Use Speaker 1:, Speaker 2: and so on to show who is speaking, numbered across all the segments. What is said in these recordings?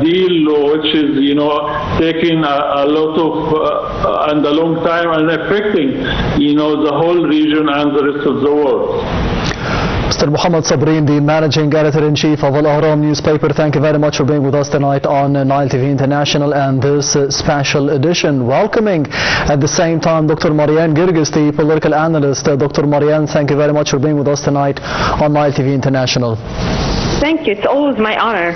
Speaker 1: deal which is, taking a lot of and a long time and affecting, the whole region and the rest of the world.
Speaker 2: Mr. Mohammed Sabrin, the Managing Editor-in-Chief of Al Ahram newspaper, thank you very much for being with us tonight on Nile TV International and this special edition. Welcoming at the same time Dr. Marianne Girgis, the political analyst. Dr. Marianne, thank you very much for being with us tonight on Nile TV International.
Speaker 3: Thank you. It's always my honor.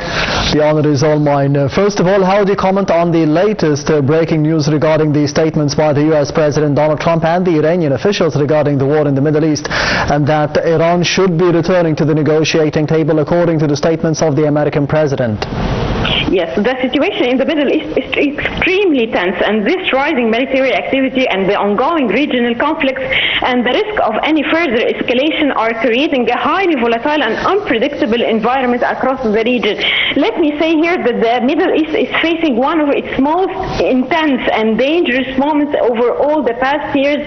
Speaker 2: The honor is all mine. First of all, how do you comment on the latest breaking news regarding the statements by the U.S. President Donald Trump and the Iranian officials regarding the war in the Middle East, and that Iran should be returning to the negotiating table according to the statements of the American president?
Speaker 3: Yes, the situation in the Middle East is extremely tense, and this rising military activity and the ongoing regional conflicts and the risk of any further escalation are creating a highly volatile and unpredictable environment across the region. Let me say here that the Middle East is facing one of its most intense and dangerous moments over all the past years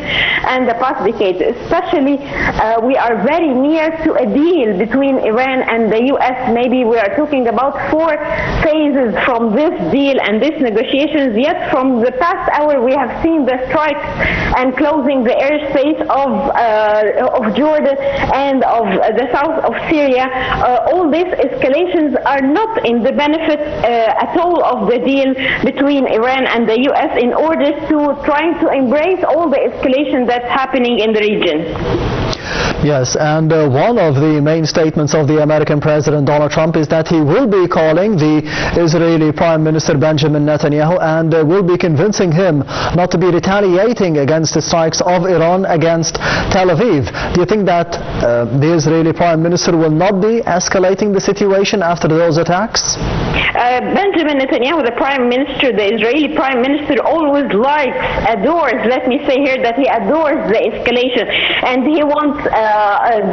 Speaker 3: and the past decades. Especially, we are very near to a deal between Iran and the U.S. Maybe we are talking about 4 phases from this deal and these negotiations, yet from the past hour we have seen the strikes and closing the airspace of Jordan and of the south of Syria. All these escalations are not in the benefit at all of the deal between Iran and the U.S. in order to trying to embrace all the escalation that's happening in the region.
Speaker 2: Yes, and one of the main statements of the American President Donald Trump is that he will be calling the Israeli Prime Minister Benjamin Netanyahu and will be convincing him not to be retaliating against the strikes of Iran against Tel Aviv. Do you think that the Israeli Prime Minister will not be escalating the situation after those attacks?
Speaker 3: Benjamin Netanyahu, the Prime Minister, the Israeli Prime Minister, always adores, let me say here that he adores the escalation, and he wants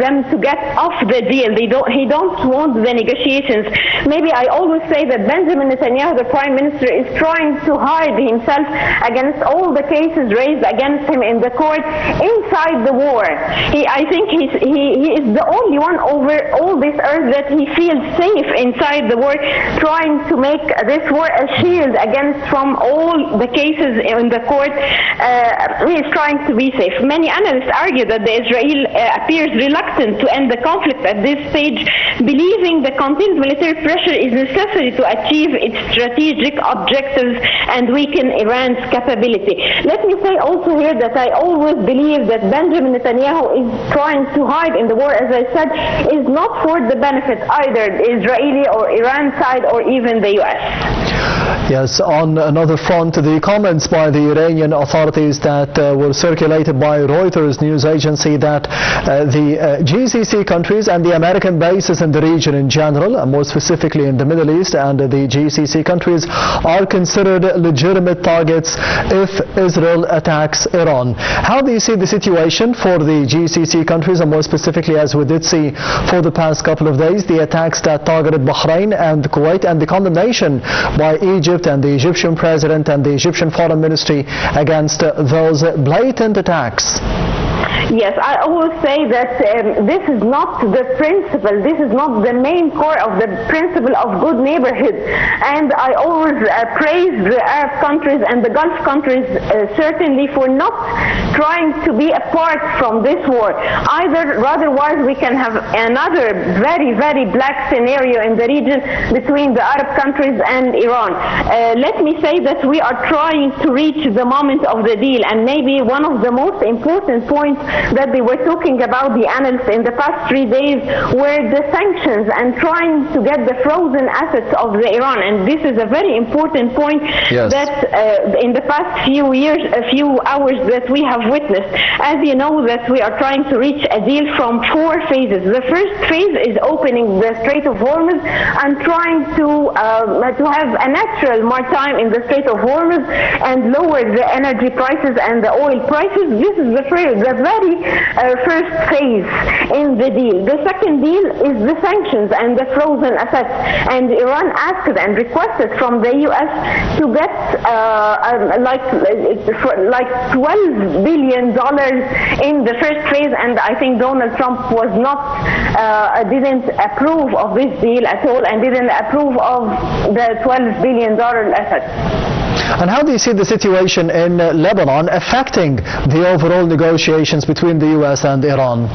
Speaker 3: them to get off the deal. He don't want the negotiations. Maybe I always say that Benjamin Netanyahu, the Prime Minister, is trying to hide himself against all the cases raised against him in the court inside the war. I think he is the only one over all this earth that he feels safe inside the war, trying to make this war a shield against from all the cases in the court. He is trying to be safe. Many analysts argue that Israel appears reluctant to end the conflict at this stage, believing the continued military pressure is necessary to achieve its strategic objectives and weaken Iran's capability. Let me say also here that I always believe that Benjamin Netanyahu is trying to hide in the war, as I said, is not for the benefit either the Israeli or Iran side or even the U.S.
Speaker 2: Yes, on another front, the comments by the Iranian authorities that were circulated by Reuters news agency that the GCC countries and the American bases in the region in general, and more specifically in the Middle East and the GCC countries, are considered legitimate targets if Israel attacks Iran. How do you see the situation for the GCC countries, and more specifically, as we did see for the past couple of days, the attacks that targeted Bahrain and Kuwait, and the condemnation by Egypt and the Egyptian president and the Egyptian foreign ministry against those blatant attacks?
Speaker 3: Yes, I always say that this is not the principle, this is not the main core of the principle of good neighborhood. And I always praise the Arab countries and the Gulf countries certainly for not trying to be apart from this war. Otherwise we can have another very, very black scenario in the region between the Arab countries and Iran. Let me say that we are trying to reach the moment of the deal, and maybe one of the most important points that they were talking about, the analysts, in the past 3 days were the sanctions and trying to get the frozen assets of the Iran. And this is a very important point. Yes. That in the past few hours that we have witnessed. As you know, that we are trying to reach a deal from 4 phases. The first phase is opening the Strait of Hormuz and trying to have a natural maritime in the Strait of Hormuz and lower the energy prices and the oil prices. This is the very first phase in the deal. The second deal is the sanctions and the frozen assets. And Iran asked and requested from the U.S. to get like $12 billion in the first phase, and I think Donald Trump was not didn't approve of this deal at all, and didn't approve of the $12 billion assets.
Speaker 2: And how do you see the situation in Lebanon affecting the overall negotiations between the U.S. and Iran?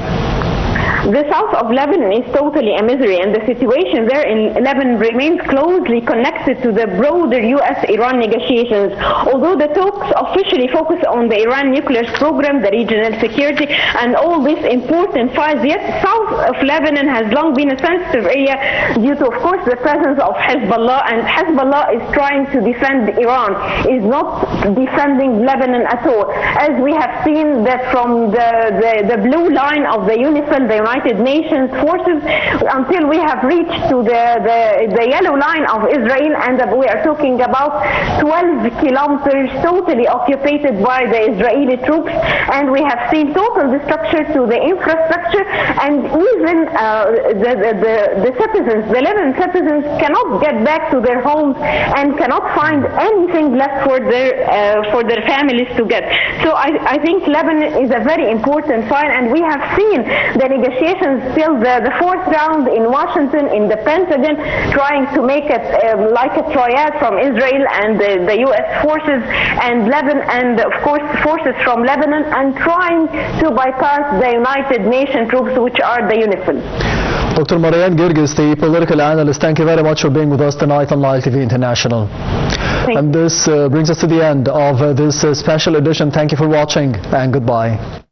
Speaker 3: The south of Lebanon is totally a misery, and the situation there in Lebanon remains closely connected to the broader U.S.-Iran negotiations. Although the talks officially focus on the Iran nuclear program, the regional security, and all these important files, yet south of Lebanon has long been a sensitive area due to, of course, the presence of Hezbollah, and Hezbollah is trying to defend Iran, is not defending Lebanon at all. As we have seen that from the blue line of the UNIFIL, the United Nations forces, until we have reached to the yellow line of Israel, and we are talking about 12 kilometers totally occupied by the Israeli troops, and we have seen total destruction to the infrastructure, and even the citizens, the Lebanon citizens, cannot get back to their homes and cannot find anything left for their families to get. So I think Lebanon is a very important file, and we have seen the negotiations till the fourth round in Washington, in the Pentagon, trying to make it like a triad from Israel and the U.S. forces and Lebanon, and of course forces from Lebanon, and trying to bypass the United Nations troops, which are the UNIFIL.
Speaker 2: Dr. Marianne Girgis, the political analyst, thank you very much for being with us tonight on Nile TV International. And this brings us to the end of this special edition. Thank you for watching, and goodbye.